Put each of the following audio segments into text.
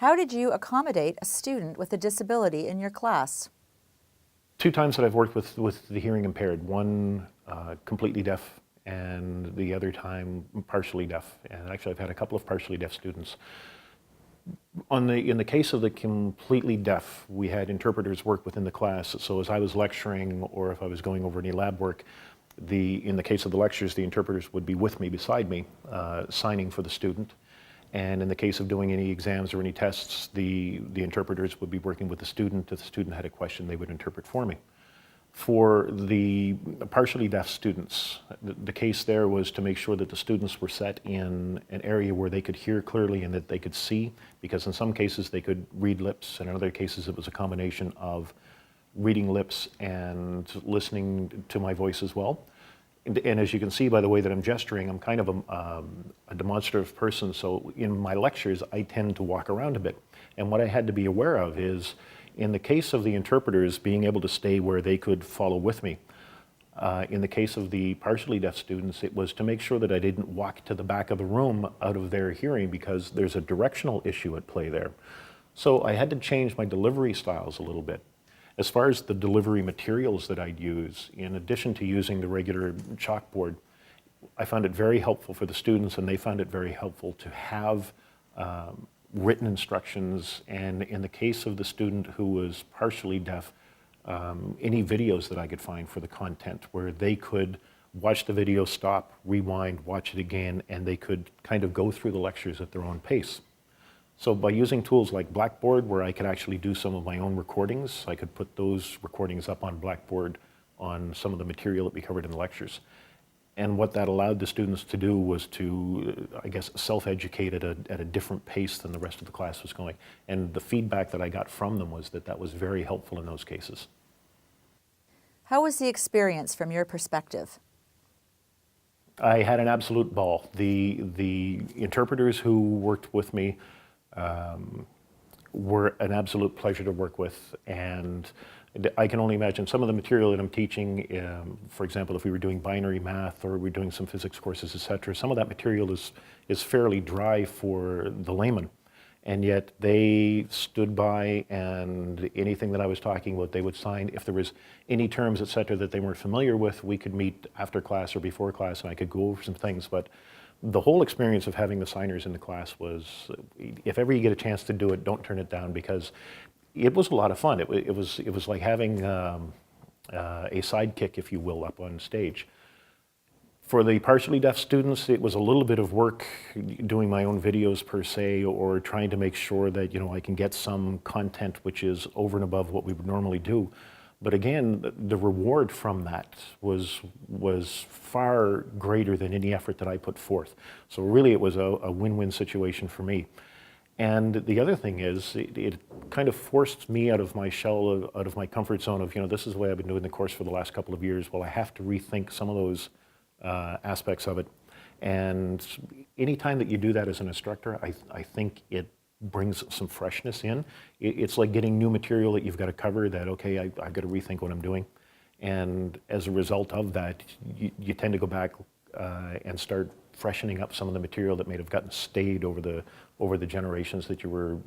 How did you accommodate a student with a disability in your class? 2 times that I've worked with the hearing impaired, one completely deaf and the other time partially deaf. And actually I've had a couple of partially deaf students. In the case of the completely deaf, we had interpreters work within the class. So as I was lecturing or if I was going over any lab work, in the case of the lectures, the interpreters would be with me, beside me, signing for the student. And in the case of doing any exams or any tests, the interpreters would be working with the student. If the student had a question, they would interpret for me. For the partially deaf students, the case there was to make sure that the students were set in an area where they could hear clearly and that they could see, because in some cases they could read lips, and in other cases it was a combination of reading lips and listening to my voice as well. And as you can see by the way that I'm gesturing, I'm kind of a demonstrative person, so in my lectures I tend to walk around a bit. And what I had to be aware of is, in the case of the interpreters being able to stay where they could follow with me, in the case of the partially deaf students, it was to make sure that I didn't walk to the back of the room out of their hearing, because there's a directional issue at play there. So I had to change my delivery styles a little bit. As far as the delivery materials that I'd use, in addition to using the regular chalkboard, I found it very helpful for the students, and they found it very helpful to have written instructions. And in the case of the student who was partially deaf, any videos that I could find for the content where they could watch the video, stop, rewind, watch it again, and they could kind of go through the lectures at their own pace. So by using tools like Blackboard, where I could actually do some of my own recordings, I could put those recordings up on Blackboard on some of the material that we covered in the lectures. And what that allowed the students to do was to, I guess, self-educate at a different pace than the rest of the class was going. And the feedback that I got from them was that that was very helpful in those cases. How was the experience from your perspective? I had an absolute ball. The interpreters who worked with me were an absolute pleasure to work with, and I can only imagine some of the material that I'm teaching, for example, if we were doing binary math or we're doing some physics courses, etc., some of that material is fairly dry for the layman, and yet they stood by, and anything that I was talking about they would sign. If there was any terms, etc., that they weren't familiar with, we could meet after class or before class and I could go over some things. But the whole experience of having the signers in the class was, if ever you get a chance to do it, don't turn it down, because it was a lot of fun. It was like having a sidekick, if you will, up on stage. For the partially deaf students, it was a little bit of work doing my own videos per se, or trying to make sure that, you know, I can get some content which is over and above what we would normally do. But again, the reward from that was far greater than any effort that I put forth. So really it was a win-win situation for me. And the other thing is, it kind of forced me out of my shell, out of my comfort zone of, you know, this is the way I've been doing the course for the last couple of years. Well, I have to rethink some of those aspects of it. And anytime that you do that as an instructor, I think it brings some freshness in. It's like getting new material that you've got to cover, that, okay, I've got to rethink what I'm doing. And as a result of that, you tend to go back and start freshening up some of the material that may have gotten stayed over the generations that you were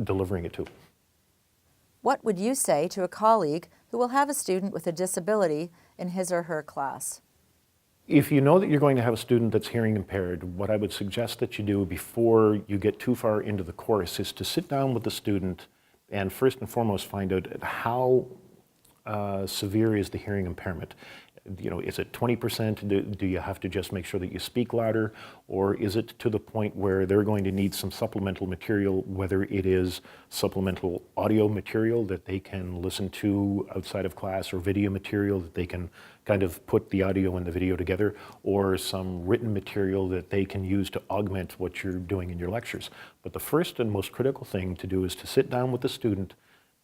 delivering it to. What would you say to a colleague who will have a student with a disability in his or her class? If you know that you're going to have a student that's hearing impaired, what I would suggest that you do before you get too far into the course is to sit down with the student and first and foremost find out how severe is the hearing impairment. You know, is it 20%? Do you have to just make sure that you speak louder? Or is it to the point where they're going to need some supplemental material, whether it is supplemental audio material that they can listen to outside of class, or video material that they can kind of put the audio and the video together, or some written material that they can use to augment what you're doing in your lectures. But the first and most critical thing to do is to sit down with the student,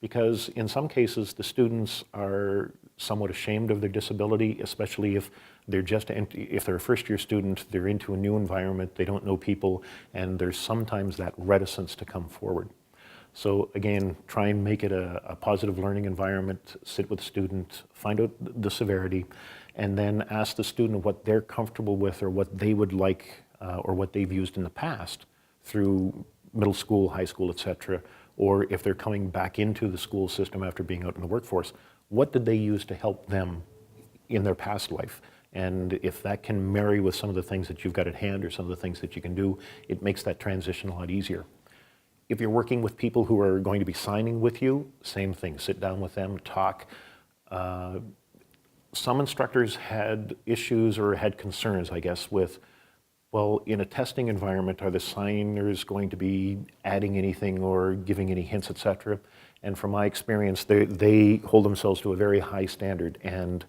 because in some cases the students are somewhat ashamed of their disability, especially if they're a first-year student, they're into a new environment, they don't know people, and there's sometimes that reticence to come forward. So again, try and make it a positive learning environment, sit with the student, find out the severity, and then ask the student what they're comfortable with, or what they would like, or what they've used in the past through middle school, high school, etc., or if they're coming back into the school system after being out in the workforce, what did they use to help them in their past life? And if that can marry with some of the things that you've got at hand or some of the things that you can do, it makes that transition a lot easier. If you're working with people who are going to be signing with you, same thing, sit down with them, talk. Some instructors had issues or had concerns, I guess, with, well, in a testing environment, are the signers going to be adding anything or giving any hints, etc.? And from my experience, they hold themselves to a very high standard, and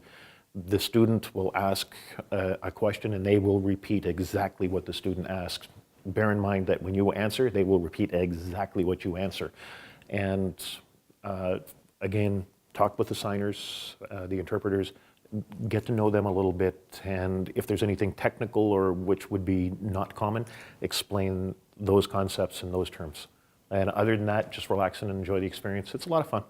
the student will ask a question and they will repeat exactly what the student asks. Bear in mind that when you answer, they will repeat exactly what you answer. And again, talk with the signers, the interpreters, get to know them a little bit, and if there's anything technical or which would be not common, explain those concepts in those terms. And other than that, just relax and enjoy the experience. It's a lot of fun.